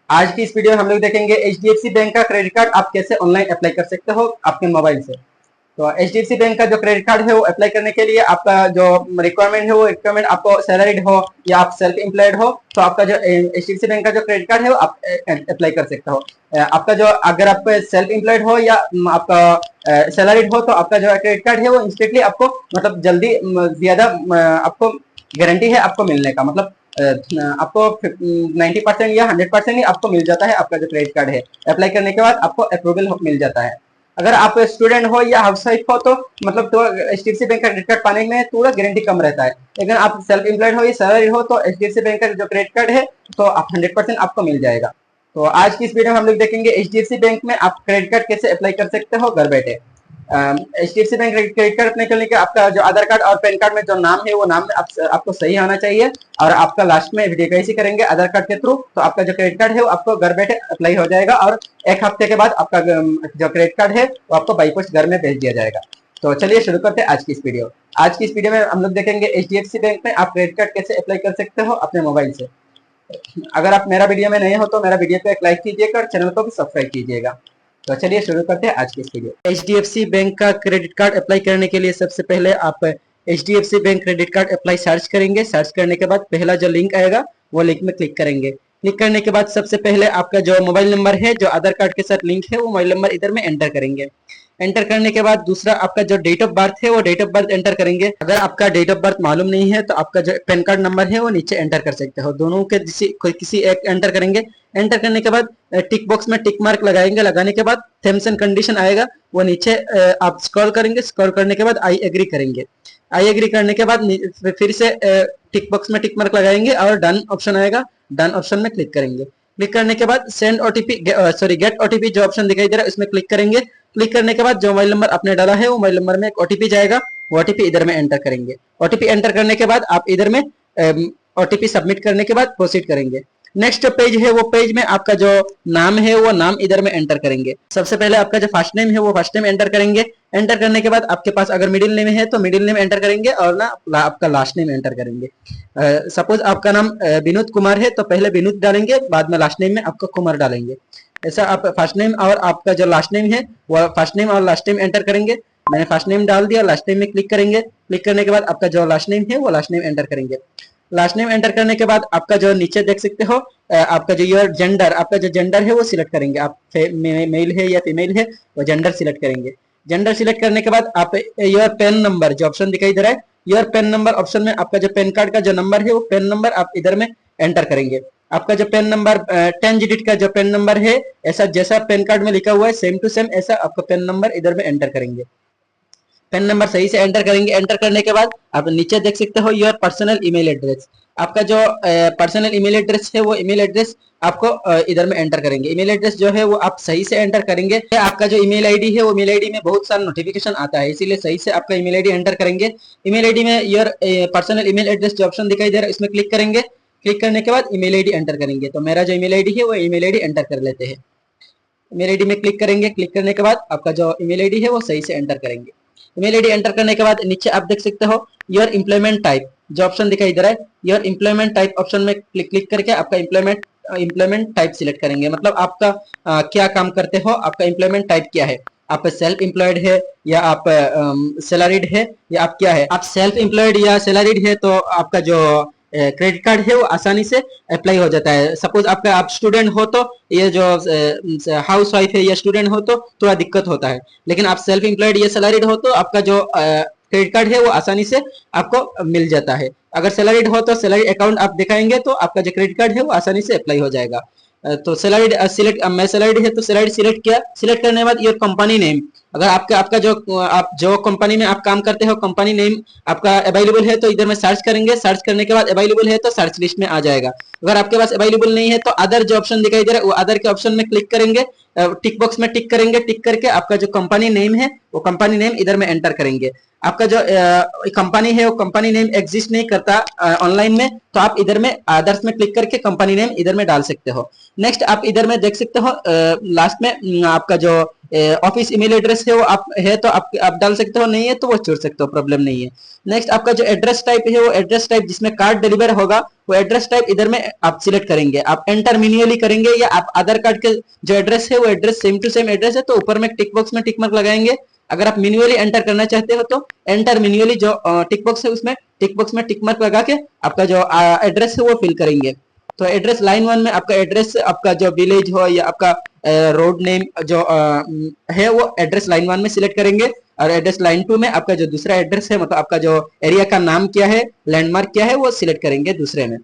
आज की इस वीडियो में हम लोग देखेंगे एचडीएफसी बैंक का क्रेडिट कार्ड आप कैसे ऑनलाइन अप्लाई कर सकते हो आपके मोबाइल से। तो एचडीएफसी बैंक का जो क्रेडिट कार्ड है वो अप्लाई करने के लिए आपका जो रिक्वायरमेंट है वो रिक्वायरमेंट आपको सैलरीड हो या आप सेल्फ एम्प्लॉयड हो तो आपका जो एचडीएफसी बैंक का जो क्रेडिट कार्ड है वो आप अप्लाई कर सकते हो। आपका जो अगर आप सेल्फ एम्प्लॉयड हो या आपका सैलरीड हो तो आपका जो क्रेडिट कार्ड है वो इंस्टेंटली आपको मतलब जल्दी ज्यादा आपको गारंटी है आपको मिलने का, मतलब आपको 90% या 100% ही आपको मिल जाता है। आपका जो क्रेडिट कार्ड है अप्लाई करने के बाद आपको अप्रूवल मिल जाता है। अगर आप स्टूडेंट हो या हाउसवाइफ हो तो मतलब तो एचडीएफसी बैंक का क्रेडिट कार्ड पाने में थोड़ा गारंटी कम रहता है, लेकिन आप सेल्फ एम्प्लॉयड हो या सैलरी हो तो एचडीएफसी बैंक का जो क्रेडिट कार्ड है तो आप 100% आपको मिल जाएगा। तो आज की इस वीडियो में हम लोग देखेंगे एचडीएफसी बैंक में आप क्रेडिट कार्ड कैसे अप्लाई कर सकते हो घर बैठे। HDFC bank credit card apply करने के आपका जो आधार कार्ड और पैन कार्ड में जो नाम है वो नाम आपको सही आना चाहिए, और आपका लास्ट में वेरीफाई करेंगे आधार कार्ड के थ्रू तो आपका जो क्रेडिट कार्ड है वो आपको घर बैठे अप्लाई हो जाएगा, और एक हफ्ते के बाद आपका जो क्रेडिट कार्ड है वो आपको बाई पोस्ट घर में भेज दिया जाएगा। तो चलिए शुरू करते हैं आज की इस वीडियो। आज की इस वीडियो में हम लोग देखेंगे एचडीएफसी बैंक में आप क्रेडिट कार्ड कैसे अप्लाई कर सकते हो अपने मोबाइल से। अगर आप मेरा वीडियो में नए हो तो मेरा वीडियो को एक लाइक कीजिएगा और चैनल को भी सब्सक्राइब कीजिएगा। तो चलिए शुरू करते हैं आज की इस वीडियो। एचडीएफसी बैंक का क्रेडिट कार्ड अप्लाई करने के लिए सबसे पहले आप HDFC bank credit card apply search करेंगे। सर्च करने के बाद पहला जो लिंक आएगा वो लिंक में क्लिक करेंगे। क्लिक करने के बाद सबसे पहले आपका जो मोबाइल नंबर है जो आधार कार्ड के साथ लिंक है वो मोबाइल नंबर इधर में एंटर करेंगे। एंटर करने के बाद दूसरा आपका जो डेट ऑफ बर्थ है वो डेट ऑफ बर्थ एंटर करेंगे। अगर आपका डेट ऑफ बर्थ मालूम नहीं है तो आपका जो पैन कार्ड नंबर है वो नीचे एंटर कर सकते हो। दोनों के किसी एक एंटर करेंगे। एंटर करने के बाद टिक बॉक्स में टिक मार्क लगाएंगे। लगाने के बाद टर्म्स एंड कंडीशन आएगा वो नीचे आप स्क्रॉल करेंगे। स्क्रॉल करने के बाद आई एग्री करेंगे। आई एग्री करने के बाद फिर से टिक बॉक्स में टिक मार्क लगाएंगे और डन ऑप्शन आएगा। डन ऑप्शन में क्लिक करेंगे। क्लिक करने के बाद सेंड ओटीपी गेट ओटीपी जो ऑप्शन दिखाई दे रहा है उसमें क्लिक करेंगे। क्लिक करने के बाद जो मोबाइल नंबर आपने डाला है वो मोबाइल नंबर में एक ओटीपी जाएगा, वो ओटीपी इधर में एंटर करेंगे। ओटीपी एंटर करने के बाद आप इधर में ओटीपी सबमिट करने के बाद प्रोसीड करेंगे। नेक्स्ट पेज है वो पेज में आपका जो नाम है वो नाम इधर में एंटर करेंगे। सबसे पहले आपका जो फर्स्ट नेम है वो फर्स्ट नेम एंटर करेंगे। एंटर करने के बाद आपके पास अगर मिडिल नेम है तो मिडिल नेम एंटर करेंगे और ना आपका लास्ट नेम एंटर करेंगे। सपोज आपका नाम विनोद कुमार है तो पहले विनोद डालेंगे, बाद में लास्ट नेम में आपका कुमार डालेंगे। ऐसा आप फर्स्ट नेम और आपका जो लास्ट नेम है वो फर्स्ट नेम और लास्ट नेम एंटर करेंगे। मैंने फर्स्ट नेम डाल दिया, लास्ट नेम में क्लिक करेंगे। क्लिक करने के बाद आपका जो लास्ट नेम है वो लास्ट नेम एंटर करेंगे। लास्ट नेम एंटर करने के बाद आपका जो नीचे देख सकते हो आपका जो योर जेंडर, आपका जो जेंडर है वो सिलेक्ट करेंगे। आप मेल है या फीमेल है वो जेंडर सिलेक्ट करेंगे। जेंडर सिलेक्ट करने के बाद आप योर पेन नंबर जो ऑप्शन दिखाई दे रहा है योर पेन नंबर ऑप्शन में आपका जो पेन कार्ड का जो नंबर है वो पेन नंबर आप इधर में एंटर करेंगे। आपका जो पेन नंबर 10 डिजिट का जो पेन नंबर है ऐसा जैसा पेन कार्ड में लिखा हुआ है सेम टू सेम ऐसा आपका पेन नंबर इधर में एंटर करेंगे। पेन नंबर सही से एंटर करेंगे। एंटर करने के बाद आप नीचे देख सकते हो योर पर्सनल ईमेल एड्रेस। आपका जो पर्सनल ईमेल एड्रेस है वो ईमेल एड्रेस आपको इधर में एंटर करेंगे। ईमेल एड्रेस जो है वो आप सही से एंटर करेंगे। आपका जो ईमेल आईडी है वो ईमेल आईडी में बहुत सारा नोटिफिकेशन आता है, इसीलिए सही से आपका ईमेल आईडी एंटर करेंगे। ईमेल आईडी में योर पर्सनल ईमेल एड्रेस जो ऑप्शन दिखाई दे रहा है इसमें क्लिक करेंगे। क्लिक करने के बाद ईमेल आईडी एंटर करेंगे। तो मेरा जो ईमेल आईडी है वो ईमेल आईडी एंटर कर लेते हैं। ईमेल आईडी में क्लिक करेंगे। क्लिक करने के बाद आपका जो ईमेल आईडी है वो सही से एंटर करेंगे। ईमेल आईडी एंटर करने के बाद नीचे आप देख सकते हो योर एम्प्लॉयमेंट टाइप जो ऑप्शन दिखाई दे रहा है योर एम्प्लॉयमेंट टाइप ऑप्शन में क्लिक करके आपका एम्प्लॉयमेंट टाइप सिलेक्ट करेंगे। मतलब आपका क्या काम करते हो, आपका एम्प्लॉयमेंट टाइप क्या है, आप सेल्फ एम्प्लॉयड है या आप सैलरीड है या आप क्या है। आप सेल्फ एम्प्लॉयड या सैलरीड है तो आपका जो क्रेडिट कार्ड है वो आसानी से अप्लाई हो जाता है। सपोज आपका आप स्टूडेंट हो तो ये जो हाउस वाइफ है या स्टूडेंट हो तो थोड़ा दिक्कत होता है, लेकिन आप सेल्फ एम्प्लॉयड या सैलरीड हो तो आपका जो क्रेडिट कार्ड है वो आसानी से आपको मिल जाता है। अगर सैलरीड हो तो सैलरी अकाउंट आप दिखाएंगे तो आपका जो क्रेडिट कार्ड है वो आसानी से अप्लाई हो जाएगा। तो सैलरीड सिलेक्ट मैं सैलरीड है तो सैलरीड सिलेक्ट किया। सिलेक्ट करने के बाद योर कंपनी नेम, अगर आपका जो आप जो कंपनी में आप काम करते हो कंपनी नेम आपका अवेलेबल है तो इधर में सर्च करेंगे। सर्च करने के बाद अवेलेबल है तो सर्च लिस्ट में आ जाएगा। अगर आपके पास अवेलेबल नहीं है तो अदर जो ऑप्शन दिखाई दे रहा है वो अदर के ऑप्शन में क्लिक करेंगे। टिक बॉक्स में टिक करेंगे। टिक करके आपका जो कंपनी नेम है वो कंपनी नेम इधर में एंटर करेंगे। आपका जो कंपनी है वो कंपनी नेम एग्जिस्ट नहीं करता ऑनलाइन में तो आप इधर में अदर्स में क्लिक करके कंपनी नेम इधर में डाल सकते हो। नेक्स्ट आप इधर में देख सकते हो लास्ट में आपका जो ऑफिस ईमेल एड्रेस है वो आप है तो आप डाल सकते हो, नहीं है तो वो छोड़ सकते हो, प्रॉब्लम नहीं है। नेक्स्ट आपका जो एड्रेस टाइप है वो एड्रेस टाइप जिसमें कार्ड डिलीवर होगा वो एड्रेस टाइप इधर में आप सिलेक्ट करेंगे। आप एंटर मैन्युअली करेंगे या आप आधार कार्ड के जो एड्रेस है वो address same to same address है तो ऊपर में टिक बॉक्स में टिक मार्क लगाएंगे। अगर आप मैन्युअली एंटर करना चाहते हो तो एंटर मैन्युअली जो टिक बॉक्स है उसमें टिक बॉक्स में टिक मार्क लगा के आपका जो एड्रेस है वो फिल करेंगे। तो एड्रेस लाइन 1 में आपका एड्रेस आपका जो विलेज हो या आपका रोड नेम जो है वो एड्रेस लाइन 1 में सिलेक्ट करेंगे। और एड्रेस लाइन 2 में आपका जो दूसरा एड्रेस है मतलब आपका जो एरिया का नाम क्या है, लैंडमार्क क्या है वो सिलेक्ट करेंगे दूसरे में।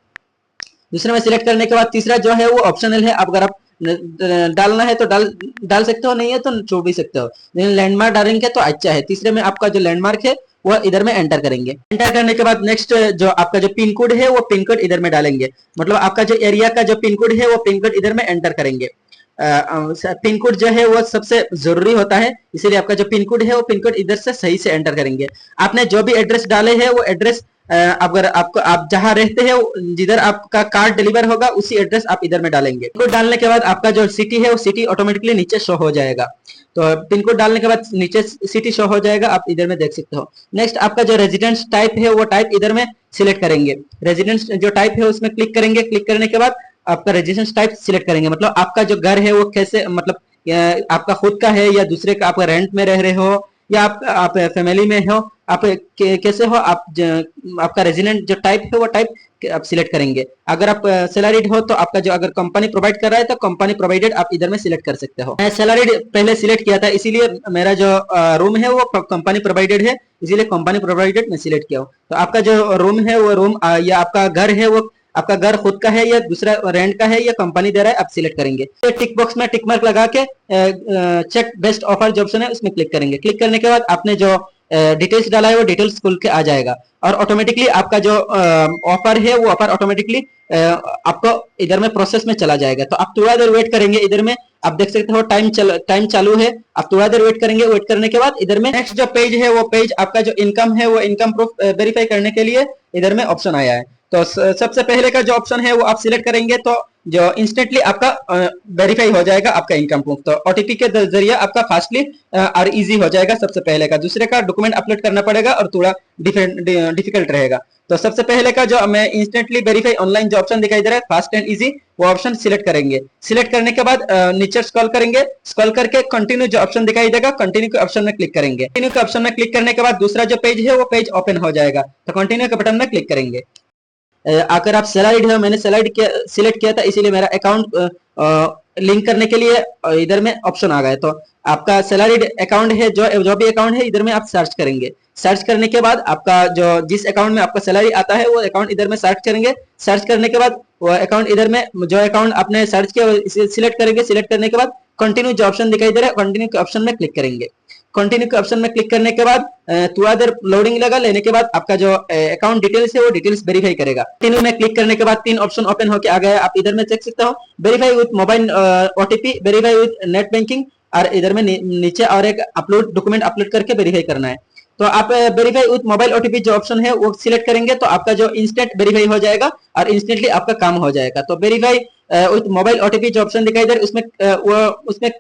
दूसरे में सिलेक्ट करने के बाद तीसरा जो है वो ऑप्शनल है, अगर आप डालना है तो डाल सकते हो, नहीं है तो छोड़ भी सकते हो, लेकिन लैंडमार्क डालेंगे तो अच्छा है। तीसरे में आपका जो लैंडमार्क है वो इधर में एंटर करेंगे। एंटर करने के बाद नेक्स्ट जो आपका जो पिन कोड है वो पिन कोड इधर में डालेंगे, मतलब आपका जो एरिया का जो पिन कोड है वो पिन कोड इधर में एंटर करेंगे। पिन कोड जो है वो सबसे जरूरी होता है, इसीलिए आपका जो पिन कोड है वो पिन कोड इधर से सही से एंटर करेंगे। आपने जो भी एड्रेस डाले हैं वो एड्रेस अगर आपको आप जहां रहते हैं जिधर आपका कार्ड डिलीवर होगा उसी एड्रेस आप इधर में डालेंगे। पिन कोड डालने के बाद आपका जो सिटी है वो सिटी ऑटोमेटिकली नीचे शो हो जाएगा। तो पिन कोड डालने के बाद नीचे सिटी शो हो जाएगा, आप इधर में देख सकते हो। नेक्स्ट आपका जो रेजिडेंस टाइप है वो टाइप इधर में सिलेक्ट करेंगे। रेजिडेंस जो टाइप है उसमें क्लिक करेंगे। क्लिक करने के बाद आपका रेजिडेंस टाइप सिलेक्ट करेंगे, मतलब आपका जो घर है वो कैसे, मतलब आपका खुद का है या दूसरे का, आप रेंट में रह रहे हो या आप फैमिली में हो, आप कैसे हो, आपका रेजिडेंट जो टाइप है वो टाइप आप सिलेक्ट करेंगे। अगर आप सैलरीड हो तो आपका जो अगर कंपनी प्रोवाइड कर रहा है तो कंपनी प्रोवाइडेड आप इधर में सिलेक्ट कर सकते हो। मैं सैलरीड पहले सिलेक्ट किया था इसीलिए मेरा जो रूम है वो कंपनी प्रोवाइडेड है, इसीलिए कंपनी प्रोवाइडेड मैं सिलेक्ट किया हूँ। तो आपका जो रूम है वो रूम या आपका घर है वो आपका घर खुद का है या दूसरा रेंट का है या कंपनी दे रहा है, आप सिलेक्ट करेंगे। तो टिक बॉक्स में टिक मार्क लगा के चेक बेस्ट ऑफर जो ऑप्शन है उसमें क्लिक करेंगे। क्लिक करने के बाद आपने जो डिटेल्स डाला है वो डिटेल्स खुल के आ जाएगा और ऑटोमेटिकली आपका जो ऑफर है वो ऑफर ऑटोमेटिकली आपको इधर में प्रोसेस में चला जाएगा। तो आप थोड़ा देर वेट करेंगे, इधर में आप देख सकते हो टाइम चालू है, आप थोड़ा देर वेट करेंगे। वेट करने के बाद इधर में नेक्स्ट जो पेज है वो पेज आपका जो इनकम है वो इनकम प्रूफ वेरीफाई करने के लिए इधर में ऑप्शन आया है। तो सबसे पहले का जो ऑप्शन है वो आप सिलेक्ट करेंगे तो जो इंस्टेंटली आपका वेरीफाई हो जाएगा आपका इनकम प्रूफ। तो ओटीपी के जरिए आपका फास्टली और इजी हो जाएगा सबसे पहले का। दूसरे का डॉक्यूमेंट अपलोड करना पड़ेगा और थोड़ा डिफिकल्ट रहेगा। तो सबसे पहले का जो मैं इंस्टेंटली वेरीफाई ऑनलाइन जो ऑप्शन दिखाई दे रहा है फास्ट एंड इजी, वो ऑप्शन सिलेक्ट करेंगे। सिलेक्ट करने के बाद नीचे स्क्रॉल करेंगे, स्क्रॉल करके कंटिन्यू जो ऑप्शन दिखाई देगा कंटिन्यू के ऑप्शन में क्लिक करेंगे। कंटिन्यू के ऑप्शन में क्लिक करने के बाद दूसरा जो पेज है वो पेज ओपन हो जाएगा। तो कंटिन्यू के बटन में क्लिक करेंगे। अगर आप सैलरीड हो, मैंने सैलरीड सिलेक्ट किया था इसीलिए मेरा अकाउंट लिंक करने के लिए इधर में ऑप्शन आ गया। तो आपका सैलरीड अकाउंट है जो भी अकाउंट है इधर में आप सर्च करेंगे। सर्च करने के बाद आपका जो जिस अकाउंट में आपका सैलरी आता है वो अकाउंट इधर में सर्च करेंगे। सर्च करने के बाद वो अकाउंट इधर में जो अकाउंट आपने सर्च किया इसे सिलेक्ट करेंगे। सिलेक्ट करने के बाद कंटिन्यू जो ऑप्शन दिखाई दे रहा है कंटिन्यू के ऑप्शन में क्लिक करेंगे। कंटिन्यू के ऑप्शन में क्लिक करने के बाद थोड़ा देर लोडिंग लगा, लेने के बाद आपका जो अकाउंट डिटेल्स है वो डिटेल्स वेरीफाई करेगा। कंटिन्यू में क्लिक करने के बाद 3 ऑप्शन ओपन होकर आ गया, आप इधर में देख सकते हो। Verify with mobile OTP, verify with net banking और इधर में नीचे और एक अपलोड डॉक्यूमेंट अपलोड करके वेरीफाई करना है। तो आप वेरीफाई विद मोबाइल ओटीपी जो ऑप्शन है वो सिलेक्ट करेंगे तो आपका जो इंस्टेंट वेरीफाई हो जाएगा और इंस्टेंटली आपका काम हो जाएगा। तो वेरीफाई विद मोबाइल ओटीपी जो ऑप्शन दिखाई दे रहा है उसमें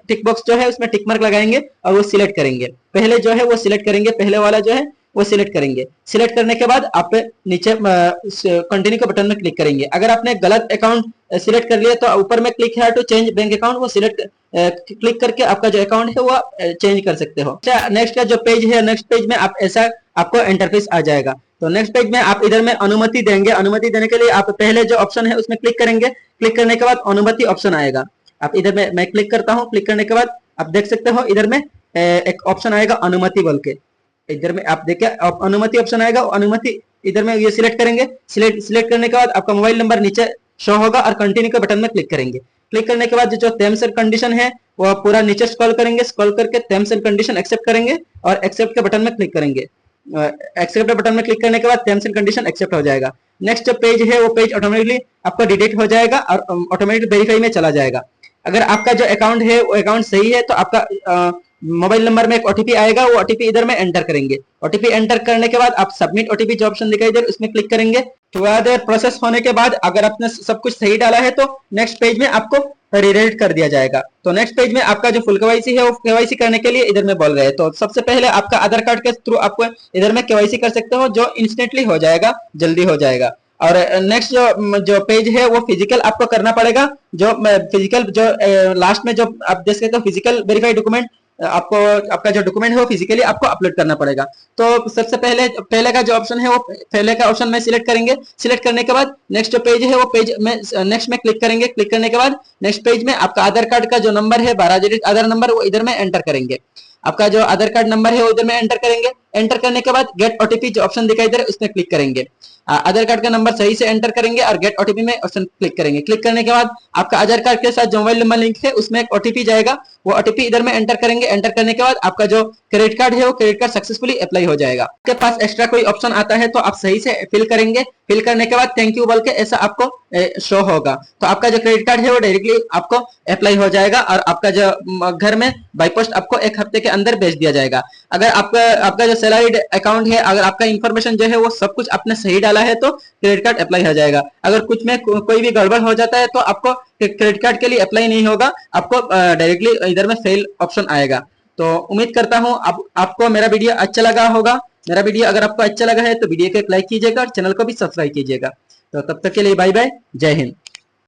टिक बॉक्स जो है उसमें टिक मार्क लगाएंगे और वो सिलेक्ट करेंगे। पहले जो है वो सिलेक्ट करेंगे, पहले वाला जो है वो सिलेक्ट करेंगे। सिलेक्ट करने के बाद आप नीचे कंटिन्यू के बटन में क्लिक करेंगे। अगर आपने गलत अकाउंट सिलेक्ट कर लिया तो ऊपर में क्लिक है टू चेंज बैंक अकाउंट, वो सिलेक्ट क्लिक करके आपका जो अकाउंट है वो चेंज कर सकते हो। अच्छा, नेक्स्ट का जो पेज है नेक्स्ट पेज में आप ऐसा आपको इंटरफेस आ जाएगा। तो नेक्स्ट पेज में आप इधर में अनुमति देंगे। अनुमति देने के लिए आप पहले जो ऑप्शन है उसमें क्लिक करेंगे। क्लिक करने के बाद अनुमति ऑप्शन आएगा। आप इधर में मैं क्लिक करता हूँ। क्लिक करने के बाद आप देख सकते हो इधर में एक ऑप्शन आएगा अनुमति बोल के। इधर में आप देखिए अनुमति ऑप्शन आएगा, अनुमति इधर में ये सिलेक्ट करेंगे। सिलेक्ट करने के बाद आपका मोबाइल नंबर नीचे शो होगा और कंटिन्यू के बटन में क्लिक करेंगे। क्लिक करने के बाद जो टर्म्स एंड कंडीशन है वो पूरा नीचे स्क्रॉल करेंगे। स्क्रॉल करके टर्म्स एंड कंडीशन एक्सेप्ट करेंगे और एक्सेप्ट के बटन में क्लिक करेंगे। एक्सेप्ट बटन में क्लिक करने के बाद टर्म्स एंड कंडीशन एक्सेप्ट हो जाएगा। नेक्स्ट जो पेज है वो पेज ऑटोमेटिकली आपका डिटेक्ट हो जाएगा और ऑटोमेटिक वेरीफाई में चला जाएगा। अगर आपका जो अकाउंट है वो अकाउंट सही है तो आपका मोबाइल नंबर में एक ओटीपी आएगा, वो ओटीपी इधर में एंटर करेंगे। ओटीपी एंटर करने के बाद आप सबमिट ओटीपी जो ऑप्शन दिखाई दे रहा है उसमें क्लिक करेंगे। थोड़ा देर प्रोसेस होने के बाद अगर आपने सब कुछ सही डाला है तो नेक्स्ट पेज में आपको रिडायरेक्ट कर दिया जाएगा। तो नेक्स्ट पेज में आपका जो फुल केवाईसी है वो केवाईसी करने के लिए इधर में बोल रहे हैं। तो सबसे पहले आपका आधार कार्ड के थ्रू आपको इधर में केवाईसी कर सकते हो, जो इंस्टेंटली हो जाएगा, जल्दी हो जाएगा। और नेक्स्ट जो पेज है वो फिजिकल आपको करना पड़ेगा। जो फिजिकल जो लास्ट में जो आप देख सकते हो फिजिकल वेरीफाइड डॉक्यूमेंट, आपको आपका जो डॉक्यूमेंट है वो फिजिकली आपको अपलोड करना पड़ेगा। तो सबसे पहले पहले का जो ऑप्शन है वो पहले का ऑप्शन में सिलेक्ट करेंगे। सिलेक्ट करने के बाद नेक्स्ट जो पेज है वो पेज में नेक्स्ट में क्लिक करेंगे। क्लिक करने के बाद नेक्स्ट पेज में आपका आधार कार्ड का जो नंबर है 12 डिजिट आधार नंबर वो इधर में एंटर करेंगे। आपका जो आधार कार्ड नंबर है वो इधर में एंटर करेंगे। एंटर करने के बाद गेट ओटीपी जो ऑप्शन दिखाई दे रहा है उसमें क्लिक करेंगे। आधार कार्ड का नंबर सही से एंटर करेंगे और गेट ओटीपी में ऑप्शन क्लिक करेंगे। क्लिक करने के बाद आपका आधार कार्ड के साथ जो मोबाइल नंबर लिंक है उसमें एक ओटीपी जाएगा, वो ओटीपी इधर में एंटर करेंगे। एंटर करने के बाद आपका जो क्रेडिट कार्ड है वो क्रेडिट कार्ड सक्सेसफुली अप्लाई हो जाएगा। आपके पास एक्स्ट्रा कोई ऑप्शन आता है तो आप सही से फिल करेंगे। फिल करने के बाद थैंक यू बोल के ऐसा आपको शो होगा। तो आपका जो क्रेडिट कार्ड है वो डायरेक्टली आपको अप्लाई हो जाएगा और आपका जो घर में बाई पोस्ट आपको एक हफ्ते के अंदर भेज दिया जाएगा। अगर आपका जो सैलरी अकाउंट है, अगर आपका इंफॉर्मेशन जो है वो सब कुछ आपने सही डाला है तो क्रेडिट कार्ड अप्लाई हो जाएगा। अगर कुछ में कोई भी गड़बड़ हो जाता है तो आपको क्रेडिट कार्ड के लिए अप्लाई नहीं होगा, आपको डायरेक्टली इधर में फेल ऑप्शन आएगा। तो उम्मीद करता हूँ आपको मेरा वीडियो अच्छा लगा होगा। मेरा वीडियो अगर आपको अच्छा लगा है तो वीडियो को एक लाइक कीजिएगा और चैनल को भी सब्सक्राइब कीजिएगा। तो तब तक के लिए बाय बाय, जय हिंद।